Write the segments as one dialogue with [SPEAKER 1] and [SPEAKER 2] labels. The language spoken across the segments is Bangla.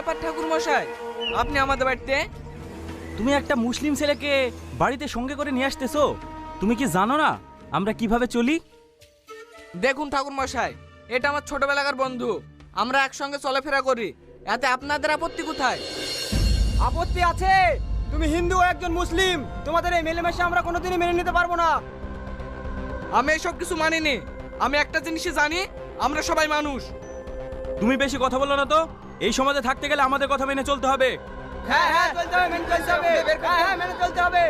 [SPEAKER 1] ব্যাপার ঠাকুর মশাই, আপনি আমাদের বাড়িতে?
[SPEAKER 2] তুমি একটা মুসলিম ছেলেকে বাড়িতে সঙ্গে করে নিয়ে আসতেছো? তুমি কি জানো না আমরা কিভাবে চলি?
[SPEAKER 1] দেখুন ঠাকুর মশাই, এটা আমার ছোটবেলাকার বন্ধু, আমরা একসঙ্গে চলাফেরা করি, এতে আপনাদের আপত্তি কোথায়?
[SPEAKER 3] আপত্তি আছে। তুমি হিন্দু ও একজন মুসলিম, তোমাদের এই মেলেমেশা আমরা কোনোদিনই মেনে নিতে পারবো না।
[SPEAKER 1] আমি এসব কিছু মানিনি। আমি একটা জিনিসই জানি, আমরা সবাই মানুষ।
[SPEAKER 2] তুমি বেশি কথা বলো না তো। এই সমাজে থাকতে গেলে আমাদের কথা মেনে চলতে হবে।
[SPEAKER 3] হ্যাঁ হ্যাঁ চলতে হবে, মেনে চলতে হবে। হ্যাঁ হ্যাঁ মেনে চলতে হবে।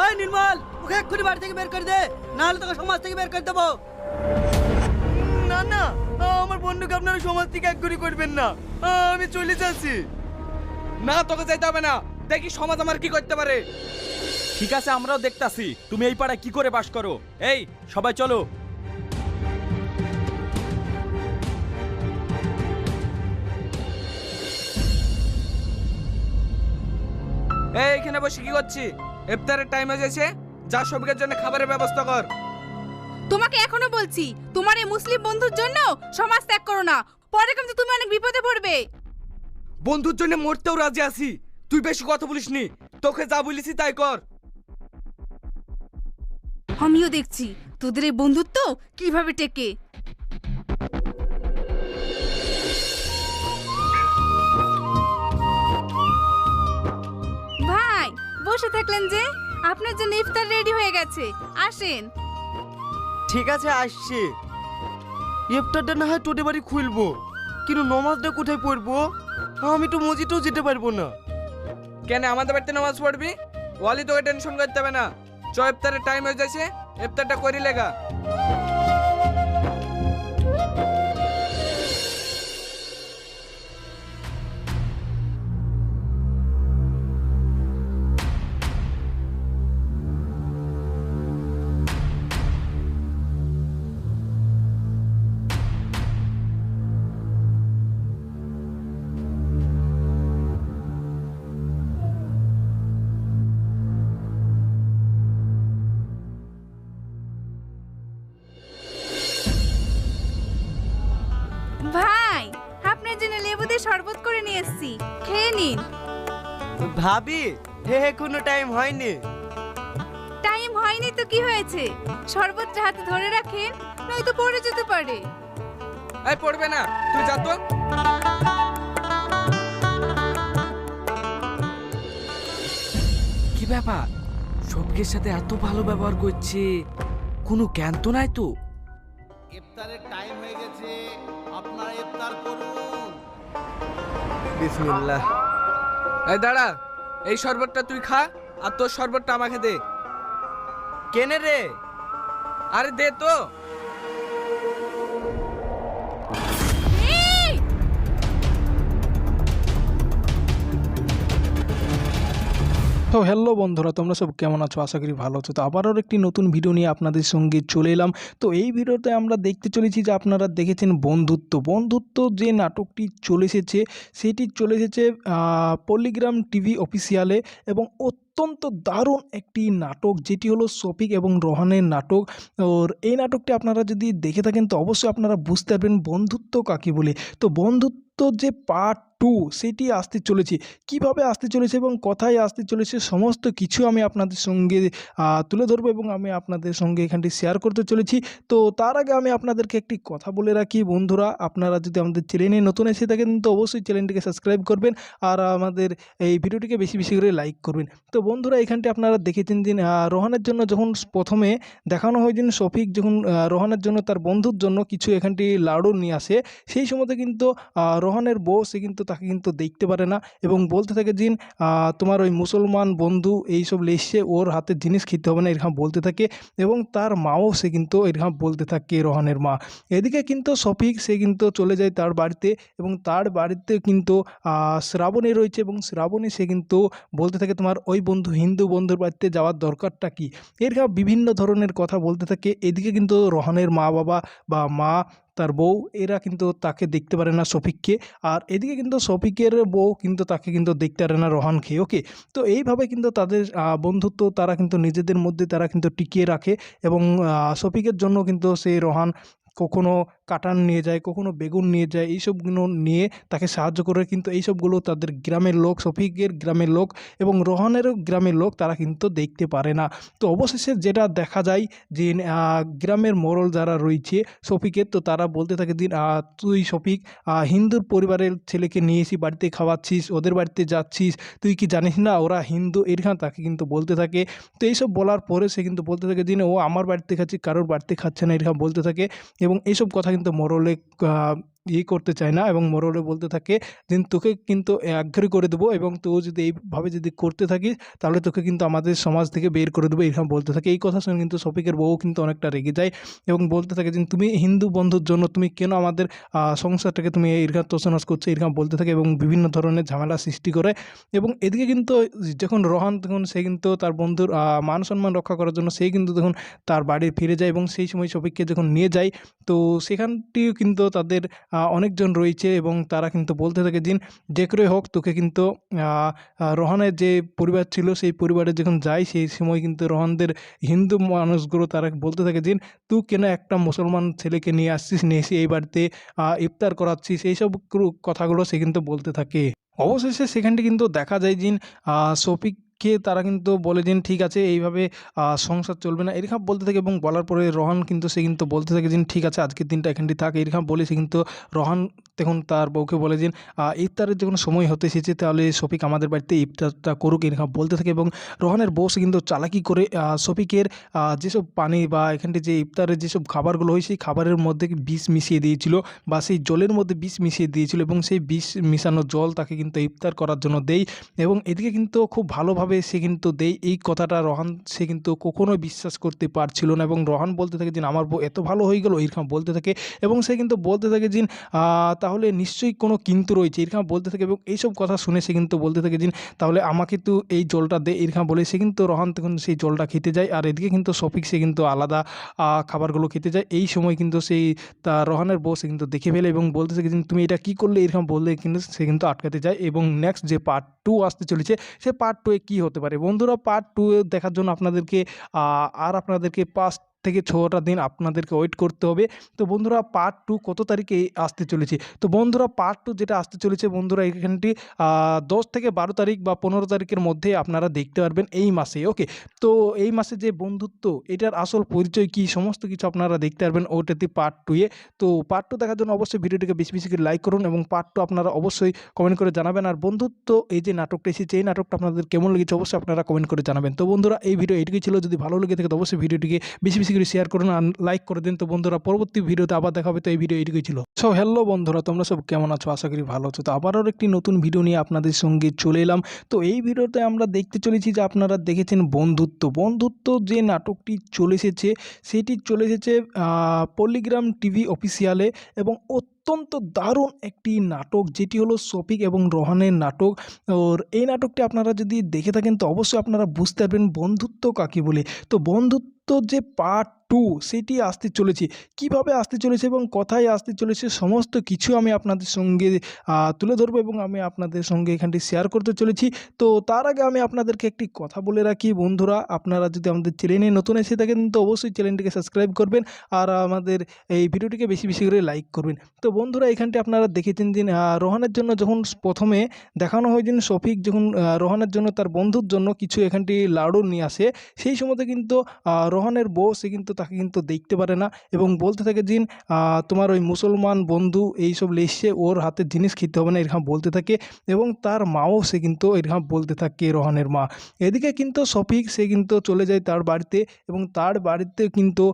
[SPEAKER 4] ওই নির্মল, ওকে এক্ষুনি বাড়ি থেকে বের করে দে, না হলে তোকে সমাজ থেকে বের করে দেবো।
[SPEAKER 1] না না, আমার বন্ধুকে আপনারা সমাজ থেকে একগুলি করবেন না, আমি চলে যাচ্ছি। না, তোকে যাইতে হবে না, দেখি সমাজ আমার কি করতে পারে।
[SPEAKER 2] ঠিক আছে, আমরাও দেখতাছি তুমি এই পাড়ায় কি করে বাস করো। এই সবাই চলো।
[SPEAKER 1] এই এখানে বসে কি করছি? ইফতারের টাইম হয়ে গেছে, যা সবিকের জন্য খাবারের ব্যবস্থা কর।
[SPEAKER 5] তোমাকে এখনো বলছি, তোমার এই মুসলিম বন্ধুর জন্য সমাজ ত্যাগ করো না, পরে কিন্তু তুমি অনেক বিপদে পড়বে।
[SPEAKER 1] বন্ধুর জন্য মরতেও রাজি আছি, তুই বেশি কথা বলিসনি, তোকে যা বলেছি তাই কর।
[SPEAKER 5] আমিও দেখছি তোদের এই বন্ধুত্ব কিভাবে টেকে। ভাই বসে থাকলেন যে, আপনার জন্য ইফতার রেডি হয়ে গেছে, আসেন।
[SPEAKER 6] ঠিক আছে আসছি। ইফতারটা না হয় তোদের বাড়ি খুলবো, কিন্তু নমাজটা কোথায় পড়বো? আমি তো মসজিদেও যেতে পারবো না।
[SPEAKER 1] কেন আমাদের বাড়িতে নামাজ পড়বি? ওয়ালি তোকে টেনশন করতে হবে না, চ ইফতারের টাইম হয়ে যাচ্ছে, ইফতারটা করি লেগা।
[SPEAKER 5] ভাই আপনার জন্য লেবু দিয়ে শরবত করে নিয়ে এসেছি, খেয়ে নিন।
[SPEAKER 6] ভাবি হে কোনো টাইম হয়নি।
[SPEAKER 5] টাইম হয়নি তো কি হয়েছে, শরবতটা হাতে ধরে রাখেন, নয়তো পড়ে যেতে পারে।
[SPEAKER 1] এই পড়বে না, তুই যা তো। কি ব্যাপার, সবকের সাথে এত ভালো ব্যবহার করছে, কোনো জ্ঞান তো নাই তো?
[SPEAKER 7] ইফতারের টাইম হয়ে গেছে, আপনারা ইফতার করুন।
[SPEAKER 6] বিসমিল্লাহ।
[SPEAKER 1] এই দাঁড়া, এই শরবতটা তুই খা, আর তোর শরবতটা আমাকে দে।
[SPEAKER 6] কেনে রে?
[SPEAKER 1] আরে দে তো।
[SPEAKER 5] এই!
[SPEAKER 8] তো হ্যালো বন্ধুরা, তোমরা সব কেমন আছো? আশা করি ভালো আছো। তো আবারও একটি নতুন ভিডিও নিয়ে আপনাদের সঙ্গে চলে এলাম। তো এই ভিডিওতে আমরা দেখতে চলেছি যে আপনারা দেখেছেন বন্ধুত্ব যে নাটকটি চলে এসেছে, সেটি চলে এসেছে পল্লিগ্রাম টিভি অফিসিয়ালে, এবং অত্যন্ত দারুণ একটি নাটক, যেটি হলো শফিক এবং রোহানের নাটক। ওর এই নাটকটি আপনারা যদি দেখে থাকেন তো অবশ্যই আপনারা বুঝতে পারবেন বন্ধুত্ব কাকে বলে। তো বন্ধুত্ব যে পার্ট 2 সেটি আসতে চলেছে, কিভাবে আসতে চলেছে এবং কোথায় আসতে চলেছে, সমস্ত কিছু আমি আপনাদের সঙ্গে তুলে ধরবো এবং আমি আপনাদের সঙ্গে এখানটি শেয়ার করতে চলেছি। তো তার আগে আমি আপনাদেরকে একটি কথা বলে রাখি বন্ধুরা, আপনারা যদি আমাদের চ্যানেলে নতুন এসে থাকেন তো অবশ্যই চ্যানেলটিকে সাবস্ক্রাইব করবেন, আর আমাদের এই ভিডিওটিকে বেশি বেশি করে লাইক করবেন। তো বন্ধুরা, এখানটি আপনারা দেখেছেন যে রোহানের জন্য যখন প্রথমে দেখানো হয় যে শফিক যখন রোহানের জন্য তার বন্ধুর জন্য কিছু এখানটি লাড়ু নিয়ে আসে, সেই সময়তে কিন্তু রোহানের বউ সে কিন্তু তাকে কিন্তু দেখতে পারে না এবং বলতে থাকে যে তোমার ওই মুসলমান বন্ধু এইসব লেসছে, ওর হাতে জিনিস খেতে হবে না, এরকম বলতে থাকে। এবং তার মাও সে কিন্তু এরকম বলতে থাকে, রোহানের মা। এদিকে কিন্তু শফিক সে কিন্তু চলে যায় তার বাড়িতে, এবং তার বাড়িতে কিন্তু শ্রাবণী রয়েছে, এবং শ্রাবণী সে কিন্তু বলতে থাকে তোমার ওই বন্ধু হিন্দু বন্ধুর বাড়িতে যাওয়ার দরকারটা কি, এরকম বিভিন্ন ধরনের কথা বলতে থাকে। এদিকে কিন্তু রোহানের মা বাবা বা মা তার বউ এরা কিন্তু তাকে দেখতে পারে না শফিককে, আর এদিকে কিন্তু শফিকের বউ কিন্তু তাকে কিন্তু দেখতে পারে না রোহানকে। ওকে, তো এইভাবে কিন্তু তাদের বন্ধুত্ব তারা কিন্তু নিজেদের মধ্যে তারা কিন্তু টিকিয়ে রাখে, এবং শফিকের জন্য কিন্তু সেই রোহান কখনো কাঁটান নিয়ে যায়, কখনো বেগুন নিয়ে যায়, এইসবগুলো নিয়ে তাকে সাহায্য করে। কিন্তু এইসবগুলো তাদের গ্রামের লোক, শফিকের গ্রামের লোক এবং রোহানেরও গ্রামের লোক তারা কিন্তু দেখতে পারে না। তো অবশেষে যেটা দেখা যায় যে গ্রামের মোড়ল যারা রয়েছে শফিকের, তো তারা বলতে থাকে যে তুই শফিক হিন্দুর পরিবারের ছেলেকে নিয়ে এসে বাড়িতে খাওয়াচ্ছিস, ওদের বাড়িতে যাচ্ছিস, তুই কি জানিস না ওরা হিন্দু, এরকম তাকে কিন্তু বলতে থাকে। তো এইসব বলার পরে সে কিন্তু বলতে থাকে যে ও আমার বাড়িতে খাচ্ছে, কারোর বাড়িতে খাচ্ছে না, এরকম বলতে থাকে। এবং এইসব কথা কিন্তু মোড়লে করতে চায় না এবং মোড়লে বলতে থাকে যে তোকে কিন্তু একঘরে করে দেবো এবং তুই যদি এইভাবে যদি করতে থাকিস তাহলে তোকে কিন্তু আমাদের সমাজ থেকে বের করে দেবো, এরকম বলতে থাকে। এই কথা শুনে কিন্তু শফিকের বউ কিন্তু অনেকটা রেগে যায় এবং বলতে থাকে যে তুমি হিন্দু বন্ধুর জন্য তুমি কেন আমাদের সংসারটাকে তুমি এরকম তোষনস করছো, এরকম বলতে থাকে এবং বিভিন্ন ধরনের ঝামেলা সৃষ্টি করে। এবং এদিকে কিন্তু যখন রোহান তখন সে কিন্তু তার বন্ধুর মান সম্মান রক্ষা করার জন্য সে কিন্তু তখন তার বাড়ি ফিরে যায় এবং সেই সময় শফিককে যখন নিয়ে যায় তো সেখানটিও কিন্তু তাদের অনেকজন রয়েছে এবং তারা কিন্তু বলতে থাকে যে করে হোক তোকে কিন্তু রোহানের যে পরিবার ছিল সেই পরিবারে যখন যায় সেই সময় কিন্তু রোহানদের হিন্দু মানুষগুলো তারা বলতে থাকে যে তুই কেন একটা মুসলমান ছেলেকে নিয়ে আসছিস, নিয়ে এসে এই বাড়িতে ইফতার করাচ্ছিস, এইসব কথাগুলো সে কিন্তু বলতে থাকে। অবশেষে সেখানটি কিন্তু দেখা যায় যে শফিককে তারা কিন্তু বলে দিন ঠিক আছে এইভাবে সংসার চলবে না, এরকম বলতে থাকে। এবং বলার পরে রোহান কিন্তু সে কিন্তু বলতে থাকে যে ঠিক আছে আজকের দিনটা এখানটি থাক, এরকম বলে সে কিন্তু রোহান তখন তার বউকে বলে যে ইফতারের যখন সময় হতে এসেছে তাহলে শফিক আমাদের বাড়িতে ইফতারটা করুক, এরকম বলতে থাকে। এবং রোহানের বউ সে কিন্তু চালাকি করে শফিকের যেসব পানি বা এখানটি যে ইফতারের যেসব খাবারগুলো হয় সেই খাবারের মধ্যে বিষ মিশিয়ে দিয়েছিল বা সেই জলের মধ্যে বিষ মিশিয়ে দিয়েছিল এবং সেই বিষ মিশানো জল তাকে কিন্তু ইফতার করার জন্য দেয়। এবং এদিকে কিন্তু খুব ভালোভাবে সে কিন্তু দেয়। এই কথাটা রোহান সে কিন্তু কখনোই বিশ্বাস করতে পারছিল না এবং রোহান বলতে থাকে যে আমার বউ এত ভালো হয়ে গেল, এরকম বলতে থাকে। এবং সে কিন্তু বলতে থাকে যে তাহলে নিশ্চয়ই কোনো কিন্তু রয়েছে, এরকম বলতে থাকে। এবং এইসব কথা শুনে সে কিন্তু বলতে থাকে যে তাহলে আমাকে তো এই জলটা দে, এরকম বলে সে কিন্তু রোহান তখন সেই জলটা খেতে যায়। আর এদিকে কিন্তু শফিক সে কিন্তু আলাদা খাবারগুলো খেতে যায়। এই সময় কিন্তু সেই রোহানের বউ সে কিন্তু দেখে ফেলে এবং বলতে থাকে যে তুমি এটা কী করলে, এরকম বললে কিন্তু সে কিন্তু আটকাতে যায়। এবং নেক্সট যে পার্ট 2 আসতে চলেছে সে পার্ট 2 এ কী হতে পারে বন্ধুরা, পার্ট 2 দেখার জন্য আপনাদেরকে আপনাদেরকে 5 থেকে 6টা দিন আপনাদেরকে ওয়েট করতে হবে। তো বন্ধুরা পার্ট 2 কত তারিখে আসতে চলেছে, তো বন্ধুরা পার্ট 2 যেটা আসতে চলেছে বন্ধুরা এখানটি 10 থেকে 12 তারিখ বা 15 তারিখের মধ্যে আপনারা দেখতে পারবেন এই মাসে। ওকে, তো এই মাসে যে বন্ধুত্ব এটার আসল পরিচয় কী সমস্ত কিছু আপনারা দেখতে পারবেন ওটাতে পার্ট 2 এ। তো পার্ট 2 দেখার জন্য অবশ্যই ভিডিওটিকে বেশি বেশি করে লাইক করুন এবং পার্ট 2 আপনারা অবশ্যই কমেন্ট করে জানাবেন। আর বন্ধুত্ব এই যে নাটকটা এসেছে এই নাটকটা আপনাদের কেমন লেগেছে অবশ্যই আপনারা কমেন্ট করে জানাবেন। তো বন্ধুরা এই ভিডিও এটুকুই ছিল, যদি ভালো লেগে থাকে তো অবশ্যই ভিডিওটিকে বেশি বেশি করে শেয়ার করুন আর লাইক করে দিন। তো বন্ধুরা পরবর্তী ভিডিওতে আবার দেখা হবে। তো এই ভিডিও এটুকুই ছিল। সো হ্যালো বন্ধুরা, তোমরা সব কেমন আছো, আশা করি ভালো আছো। তো আবারও একটি নতুন ভিডিও নিয়ে আপনাদের সঙ্গে চলে এলাম। তো এই ভিডিওতে আমরা দেখতে চলেছি যে আপনারা দেখেছেন বন্ধুত্ব যে নাটকটি চলে এসেছে সেটি চলে এসেছে পল্লিগ্রাম টিভি অফিসিয়ালে এবং অত্যন্ত দারুণ একটি নাটক যেটি হলো শফিক এবং রোহানের নাটক। ওর এই নাটকটি আপনারা যদি দেখে থাকেন তো অবশ্যই আপনারা বুঝতে পারবেন বন্ধুত্ব কাকে বলে। তো বন্ধুত্ব যে পার্ট 2 সেটি আসতে চলেছে, কিভাবে আসতে চলেছে এবং কোথায় আসতে চলেছে সমস্ত কিছু আমি আপনাদের সঙ্গে তুলে ধরবো এবং আমি আপনাদের সঙ্গে এখানটি শেয়ার করতে চলেছি। তো তার আগে আমি আপনাদেরকে একটি কথা বলে রাখি বন্ধুরা, আপনারা যদি আমাদের চ্যানেলে নতুন এসে থাকেন তো অবশ্যই চ্যানেলটিকে সাবস্ক্রাইব করবেন আর আমাদের এই ভিডিওটিকে বেশি বেশি করে লাইক করবেন। তো বন্ধুরা এখানটি আপনারা দেখেছেন যে রোহানের জন্য যখন প্রথমে দেখানো হয় যে শফিক যখন রোহানের জন্য তার বন্ধুর জন্য কিছু এখানটি লাড়ু নিয়ে আসে, সেই সময়তে কিন্তু রোহানের বউ সে কিন্তু তাকে কিন্তু দেখতে পারে না এবং বলতে থাকে যে তোমার ওই মুসলমান বন্ধু এইসব লেসছে, ওর হাতে জিনিস খেতে হবে না, এরকম বলতে থাকে। এবং তার মাও সে কিন্তু এরকম বলতে থাকে রোহানের মা। এদিকে কিন্তু শফিক সে কিন্তু চলে যায় তার বাড়িতে এবং তার বাড়িতে কিন্তু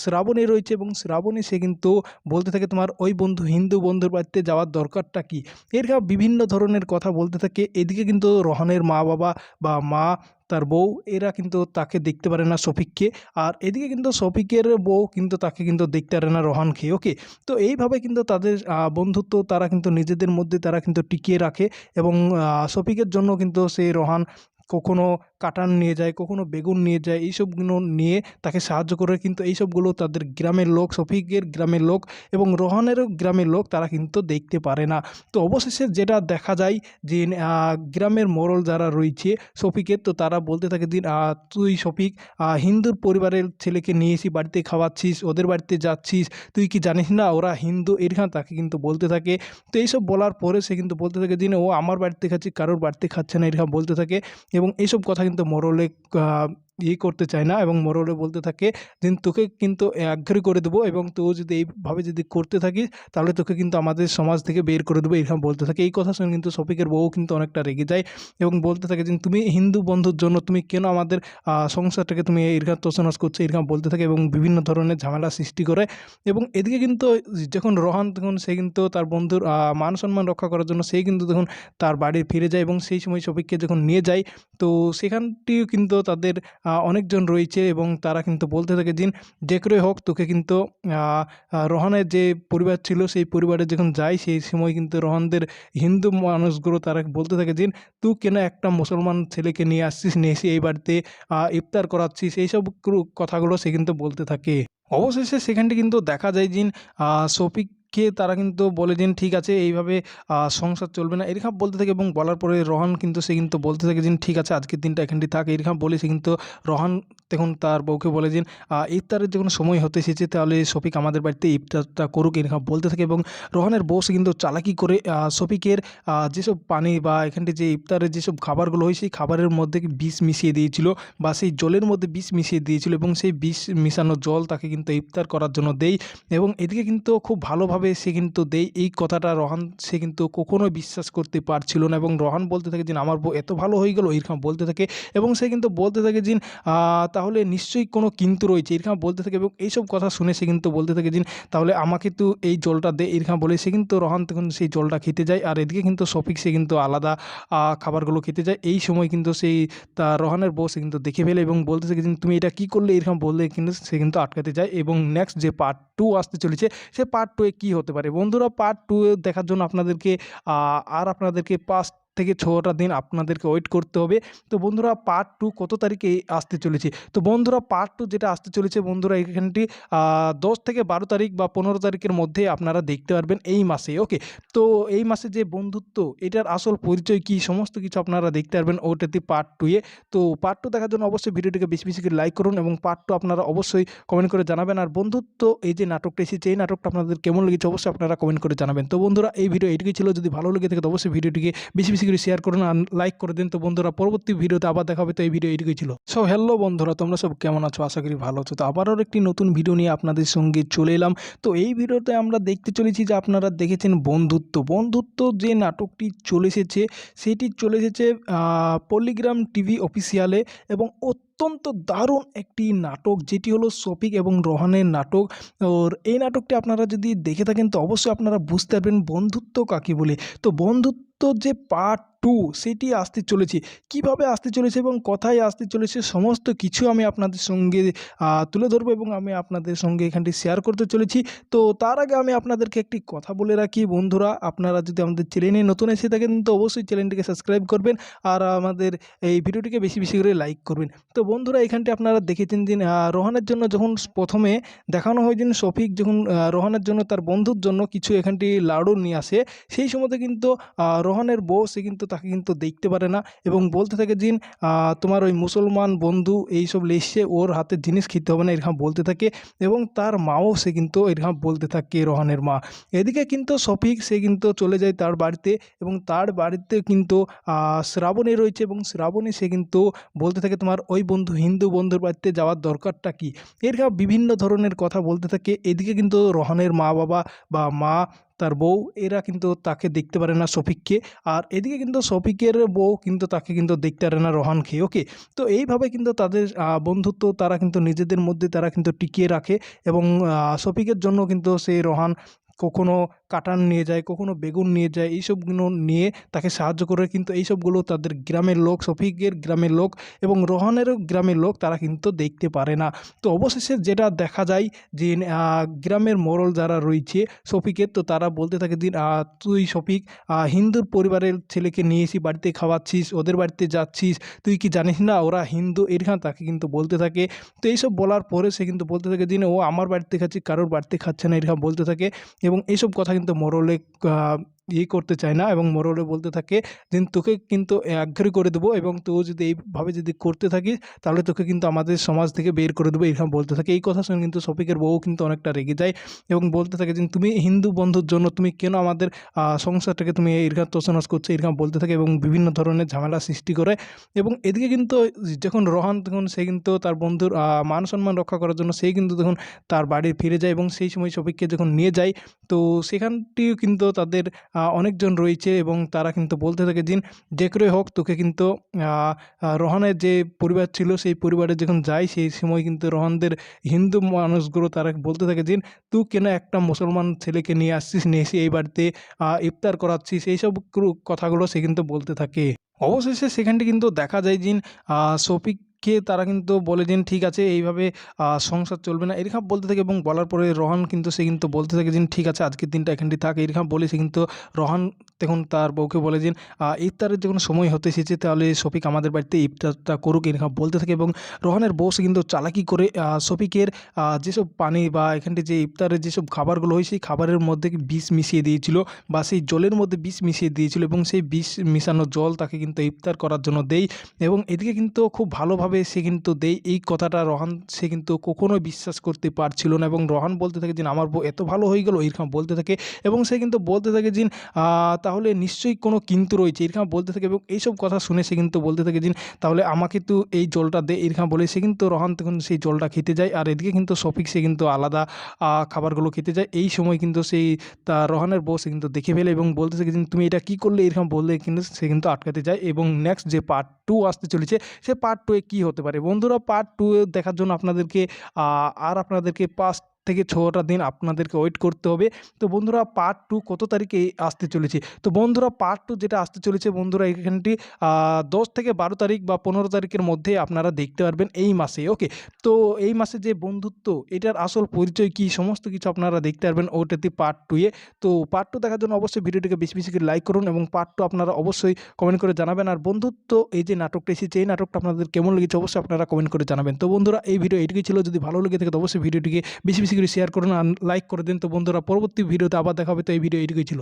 [SPEAKER 8] শ্রাবণী রয়েছে এবং শ্রাবণী সে কিন্তু বলতে থাকে তোমার ওই বন্ধু হিন্দু বন্ধুর বাড়িতে যাওয়ার দরকারটা কি, এরকম বিভিন্ন ধরনের কথা বলতে থাকে। এদিকে কিন্তু রোহানের মা বাবা বা মা তার বউ এরা কিন্তু তাকে দেখতে পারে না শফিককে, আর এদিকে কিন্তু শফিকের বউ কিন্তু তাকে কিন্তু দেখতে পারে না রোহানকে। ওকে, তো এইভাবে কিন্তু তাদের বন্ধুত্ব তারা কিন্তু নিজেদের মধ্যে তারা কিন্তু টিকিয়ে রাখে এবং শফিকের জন্য কিন্তু সেই রোহান কখনো কাঁটান নিয়ে যায়, কখনো বেগুন নিয়ে যায়, এইসবগুলো নিয়ে তাকে সাহায্য করে। কিন্তু এইসবগুলো তাদের গ্রামের লোক, শফিকের গ্রামের লোক এবং রোহানেরও গ্রামের লোক তারা কিন্তু দেখতে পারে না। তো অবশেষে যেটা দেখা যায় যে গ্রামের মোড়ল যারা রয়েছে শফিকের, তো তারা বলতে থাকে যে তুই শফিক হিন্দুর পরিবারের ছেলেকে নিয়ে এসে বাড়িতে খাওয়াচ্ছিস, ওদের বাড়িতে যাচ্ছিস, তুই কি জানিস না ওরা হিন্দু, এরকম তাকে কিন্তু বলতে থাকে। তো এইসব বলার পরে সে কিন্তু বলতে থাকে যে ও আমার বাড়িতে খাচ্ছে, কারোর বাড়িতে খাচ্ছে না, এরকম বলতে থাকে। এবং এইসব কথা কিন্তু মোড়লে করতে চায় না এবং মোড়লে বলতে থাকে যে তোকে কিন্তু একঘরে করে দেবো এবং তুই যদি এইভাবে যদি করতে থাকিস তাহলে তোকে কিন্তু আমাদের সমাজ থেকে বের করে দেবো, এরকম বলতে থাকে। এই কথা শুনে কিন্তু শফিকের বউ কিন্তু অনেকটা রেগে যায় এবং বলতে থাকে যে তুমি হিন্দু বন্ধুর জন্য তুমি কেন আমাদের সংসারটাকে তুমি এরকম তছনছ করছো, এরকম বলতে থাকে এবং বিভিন্ন ধরনের ঝামেলা সৃষ্টি করে। এবং এদিকে কিন্তু যখন রোহান তখন সে কিন্তু তার বন্ধুর মান সম্মান রক্ষা করার জন্য সে কিন্তু তখন তার বাড়ি ফিরে যায় এবং সেই সময় শফিককে যখন নিয়ে যায় তো সেখানটিও কিন্তু তাদের অনেকজন রয়েছে এবং তারা কিন্তু বলতে থাকে যে করে হোক তোকে কিন্তু রোহানের যে পরিবার ছিল সেই পরিবারে যখন যায় সেই সময় কিন্তু রোহানদের হিন্দু মানুষগুলো তারা বলতে থাকে যে তুই কেন একটা মুসলমান ছেলেকে নিয়ে আসছিস, নিয়ে এসে এই বাড়িতে ইফতার করাচ্ছিস, এইসব কথাগুলো সে কিন্তু বলতে থাকে। অবশেষে সেখানটি কিন্তু দেখা যায় যে শফিককে তারা কিন্তু বলে যে ঠিক আছে এইভাবে সংসার চলবে না, এরকম বলতে থাকে। এবং বলার পরে রোহান কিন্তু সে কিন্তু বলতে থাকে যে ঠিক আছে আজকের দিনটা এখানটি থাকে, এরকম বলে সে কিন্তু রোহান তখন তার বউকে বলে যে ইফতারের যখন সময় হতে এসেছে তাহলে শফিক আমাদের বাড়িতে ইফতারটা করুক, এরকম বলতে থাকে। এবং রোহানের বউ সে কিন্তু চালাকি করে শফিকের যেসব পানি বা এখানটি যে ইফতারের যেসব খাবারগুলো হয় সেই খাবারের মধ্যে বিষ মিশিয়ে দিয়েছিল বা সেই জলের মধ্যে বিষ মিশিয়ে দিয়েছিল এবং সেই বিষ মিশানো জল তাকে কিন্তু ইফতার করার জন্য দেয়। এবং এদিকে কিন্তু খুব ভালোভাবে সে কিন্তু দেয়। এই কথাটা রোহান সে কিন্তু কখনোই বিশ্বাস করতে পারছিল না এবং রোহান বলতে থাকে যে আমার বউ এত ভালো হয়ে গেল, এরকম বলতে থাকে। এবং সে কিন্তু বলতে থাকে যে তাহলে নিশ্চয়ই কোনো কিন্তু রয়েছে, এরকম বলতে থাকে। এবং এইসব কথা শুনে সে কিন্তু বলতে থাকে যে তাহলে আমাকে তো এই জলটা দে, এরকম বলে সে কিন্তু রোহান তখন সেই জলটা খেতে যায়। আর এদিকে কিন্তু শফিক সে কিন্তু আলাদা খাবারগুলো খেতে যায়। এই সময় কিন্তু সেই রোহানের বউ সে কিন্তু দেখে ফেলে এবং বলতে থাকে যে তুমি এটা কী করলে, এরকম বললে কিন্তু সে কিন্তু আটকাতে যায়। এবং নেক্সট যে পার্ট 2 আসতে চলেছে সে পার্ট 2 কী হতে পারে বন্ধুরা, পার্ট 2 দেখার জন্য আপনাদেরকে আপনাদেরকে 5 থেকে 6টা দিন আপনাদেরকে ওয়েট করতে হবে। তো বন্ধুরা পার্ট 2 কত তারিখে আসতে চলেছে, তো বন্ধুরা পার্ট 2 যেটা আসতে চলেছে বন্ধুরা এখানটি 10 থেকে 12 তারিখ বা 15 তারিখের মধ্যে আপনারা দেখতে পারবেন এই মাসে। ওকে, তো এই মাসে যে বন্ধুত্ব এটার আসল পরিচয় কী সমস্ত কিছু আপনারা দেখতে পারবেন ওটাতে পার্ট 2-এ। তো পার্ট 2 দেখার জন্য অবশ্যই ভিডিওটিকে বেশি বেশি করে লাইক করুন এবং পার্ট 2 আপনারা অবশ্যই কমেন্ট করে জানাবেন। আর বন্ধুত্ব এই যে নাটকটা এসেছে এই নাটকটা আপনাদের কেমন লেগেছে অবশ্যই আপনারা কমেন্ট করে জানাবেন। তো বন্ধুরা এই ভিডিও এটুকুই ছিল, যদি ভালো লেগে থাকে তো অবশ্যই ভিডিওটিকে বেশি বেশি করে শেয়ার করুন আর লাইক করে দিন। তো বন্ধুরা পরবর্তী ভিডিওতে আবার দেখা হবে। তো এই ভিডিও এটুকুই ছিল। সো হ্যালো বন্ধুরা, তোমরা সব কেমন আছো, আশা করি ভালো আছো। তো আবারও একটি নতুন ভিডিও নিয়ে আপনাদের সঙ্গে চলে এলাম। তো এই ভিডিওতে আমরা দেখতে চলেছি যে আপনারা দেখেছেন বন্ধুত্ব যে নাটকটি চলে এসেছে সেটি চলে এসেছে পল্লিগ্রাম টিভি অফিসিয়ালে এবং অত্যন্ত দারুণ একটি নাটক যেটি হলো শফিক এবং রোহানের নাটক। ওর এই নাটকটি আপনারা যদি দেখে থাকেন তো অবশ্যই আপনারা বুঝতে পারবেন বন্ধুত্ব কাকে বলে। তো বন্ধুত্ব যে পার্ট 2 সেটি আসতে চলেছে, কিভাবে আসতে চলেছে এবং কোথায় আসতে চলেছে সমস্ত কিছু আমি আপনাদের সঙ্গে তুলে ধরবো এবং আমি আপনাদের সঙ্গে এখানটি শেয়ার করতে চলেছি। তো তার আগে আমি আপনাদেরকে একটি কথা বলে রাখি বন্ধুরা, আপনারা যদি আমাদের চ্যানেলে নতুন এসে থাকেন তো অবশ্যই চ্যানেলটিকে সাবস্ক্রাইব করবেন আর আমাদের এই ভিডিওটিকে বেশি বেশি করে লাইক করবেন। তো বন্ধুরা এখানটি আপনারা দেখেছেন যে রোহানের জন্য যখন প্রথমে দেখানো হয় যে শফিক যখন রোহানের জন্য তার বন্ধুর জন্য কিছু এখানটি লাড়ু নিয়ে আসে, সেই সময়তে কিন্তু রোহানের বউ সে কিন্তু তাকে কিন্তু দেখতে পারে না এবং বলতে থাকে যে তোমার ওই মুসলমান বন্ধু এইসব লেসছে, ওর হাতে জিনিস খেতে হবে না, এরকম বলতে থাকে। এবং তার মাও সে কিন্তু এরকম বলতে থাকে রোহানের মা। এদিকে কিন্তু শফিক সে কিন্তু চলে যায় তার বাড়িতে এবং তার বাড়িতে কিন্তু শ্রাবণী রয়েছে এবং শ্রাবণী সে কিন্তু বলতে থাকে তোমার ওই বন্ধু হিন্দু বন্ধুর বাড়িতে যাওয়ার দরকারটা কি, এরকম বিভিন্ন ধরনের কথা বলতে থাকে। এদিকে কিন্তু রোহানের মা বাবা বা মা তার বউ এরা কিন্তু তাকে দেখতে পারে না শফিককে, আর এদিকে কিন্তু শফিকের বউ কিন্তু তাকে কিন্তু দেখতে পারে না রোহানকে। ওকে, তো এইভাবে কিন্তু তাদের বন্ধুত্ব তারা কিন্তু নিজেদের মধ্যে তারা কিন্তু টিকিয়ে রাখে এবং শফিকের জন্য কিন্তু সেই রোহান কখনো কাঁঠাল নিয়ে যায়, কখনো বেগুন নিয়ে যায়, এইসবগুলো নিয়ে তাকে সাহায্য করে। কিন্তু এইসবগুলো তাদের গ্রামের লোক, শফিকের গ্রামের লোক এবং রোহানেরও গ্রামের লোক তারা কিন্তু দেখতে পারে না। তো অবশেষে যেটা দেখা যায় যে গ্রামের মোড়ল যারা রয়েছে শফিকের, তো তারা বলতে থাকে যে তুই শফিক হিন্দুর পরিবারের ছেলেকে নিয়ে এসে বাড়িতে খাওয়াচ্ছিস, ওদের বাড়িতে যাচ্ছিস, তুই কি জানিস না ওরা হিন্দু, এরখান তাকে কিন্তু বলতে থাকে। তো এইসব বলার পরে সে কিন্তু বলতে থাকে যে ও আমার বাড়িতে খাচ্ছে, কারোর বাড়িতে খাচ্ছে না, এরকম বলতে থাকে। এবং এইসব কথা কিন্তু মোড়লে করতে চায় না এবং মোড়লে বলতে থাকে যে তোকে কিন্তু একঘরে করে দেবো এবং তুই যদি এইভাবে যদি করতে থাকিস তাহলে তোকে কিন্তু আমাদের সমাজ থেকে বের করে দেবো, এরকম বলতে থাকে। এই কথা শুনে কিন্তু শফিকের বউ কিন্তু অনেকটা রেগে যায় এবং বলতে থাকে যে তুমি হিন্দু বন্ধুর জন্য তুমি কেন আমাদের সংসারটাকে তুমি এরকম তছনছ করছো, এরকম বলতে থাকে এবং বিভিন্ন ধরনের ঝামেলা সৃষ্টি করে। এবং এদিকে কিন্তু যখন রোহান তখন সে কিন্তু তার বন্ধুর মান সম্মান রক্ষা করার জন্য সে কিন্তু তখন তার বাড়ি ফিরে যায় এবং সেই সময় শফিককে যখন নিয়ে যায় তো সেখানটিও কিন্তু তাদের অনেকজন রয়েছে এবং তারা কিন্তু বলতে থাকে যে করে হোক তোকে কিন্তু রোহানের যে পরিবার ছিল সেই পরিবারে যখন যায় সেই সময় কিন্তু রোহানদের হিন্দু মানুষগুলো তারা বলতে থাকে তুই কেন একটা মুসলমান ছেলেকে নিয়ে আসছিস, নিয়ে এসে এই বাড়িতে ইফতার করাচ্ছিস, এইসব কথাগুলো সে কিন্তু বলতে থাকে। অবশেষে সেখানটি কিন্তু দেখা যায় শফিককে তারা কিন্তু বলে ঠিক আছে এইভাবে সংসার চলবে না, এরকম বলতে থাকে। এবং বলার পরে রোহান কিন্তু সে কিন্তু বলতে থাকে ঠিক আছে আজকের দিনটা এখানটি থাক, এরকম বলে সে কিন্তু রোহান তখন তার বউকে বলে ইফতারের যখন সময় হতে এসেছে তাহলে শফিক আমাদের বাড়িতে ইফতারটা করুক, এরকম বলতে থাকে। এবং রোহানের বউ সে কিন্তু চালাকি করে শফিকের যেসব পানি বা এখানটি যে ইফতারের যেসব খাবারগুলো হয় সেই খাবারের মধ্যে বিষ মিশিয়ে দিয়েছিল বা সেই জলের মধ্যে বিষ মিশিয়ে দিয়েছিল এবং সেই বিষ মিশানো জল তাকে কিন্তু ইফতার করার জন্য দেয়। এবং এদিকে কিন্তু খুব ভালোভাবে সে কিন্তু দেয়। এই কথাটা রোহান সে কিন্তু কখনোই বিশ্বাস করতে পারছিল না এবং রোহান বলতে থাকে আমার বউ এত ভালো হয়ে গেল, এরকম বলতে থাকে। এবং সে কিন্তু বলতে থাকে তাহলে নিশ্চয়ই কোনো কিন্তু রয়েছে, এরকম বলতে থাকে। এবং এইসব কথা শুনে সে কিন্তু বলতে থাকে তাহলে আমাকে তো এই জলটা দে, এরকম বলে সে কিন্তু রোহান তখন সেই জলটা খেতে যায়। আর এদিকে কিন্তু শফিক সে কিন্তু আলাদা খাবারগুলো খেতে যায়। এই সময় কিন্তু সেই তার রোহানের বউ সে কিন্তু দেখে ফেলে এবং বলতে থাকে তুমি এটা কী করলে, এরকম বললে কিন্তু সে কিন্তু আটকাতে যায়। এবং নেক্সট যে পার্ট 2 আসতে চলেছে সে পার্ট 2 কী হতে পারে বন্ধুরা, পার্ট 2 দেখার জন্য আপনাদেরকে আপনাদেরকে 5 থেকে 6টা দিন আপনাদেরকে ওয়েট করতে হবে। তো বন্ধুরা পার্ট 2 কত তারিখে আসতে চলেছে, তো বন্ধুরা পার্ট 2 যেটা আসতে চলেছে বন্ধুরা এখানটি 10 থেকে 12 তারিখ বা 15 তারিখের মধ্যে আপনারা দেখতে পারবেন এই মাসে। ওকে, তো এই মাসে যে বন্ধুত্ব এটার আসল পরিচয় কী সমস্ত কিছু আপনারা দেখতে পারবেন ওটাতে পার্ট 2-এ। তো পার্ট 2 দেখার জন্য অবশ্যই ভিডিওটিকে বেশি বেশি করে লাইক করুন এবং পার্ট 2 আপনারা অবশ্যই কমেন্ট করে জানাবেন। আর বন্ধুত্ব এই যে নাটকটা এসেছে এই নাটকটা আপনাদের কেমন লেগেছে অবশ্যই আপনারা কমেন্ট করে জানাবেন। তো বন্ধুরা এই ভিডিও এটুকুই ছিল, যদি ভালো লেগে থাকে তো অবশ্যই ভিডিওটিকে বেশি বেশি করে শেয়ার করুন আর লাইক করে দিন। তো বন্ধুরা পরবর্তী ভিডিওতে আবার দেখা হবে। তো এই ভিডিও এটুকুই ছিল।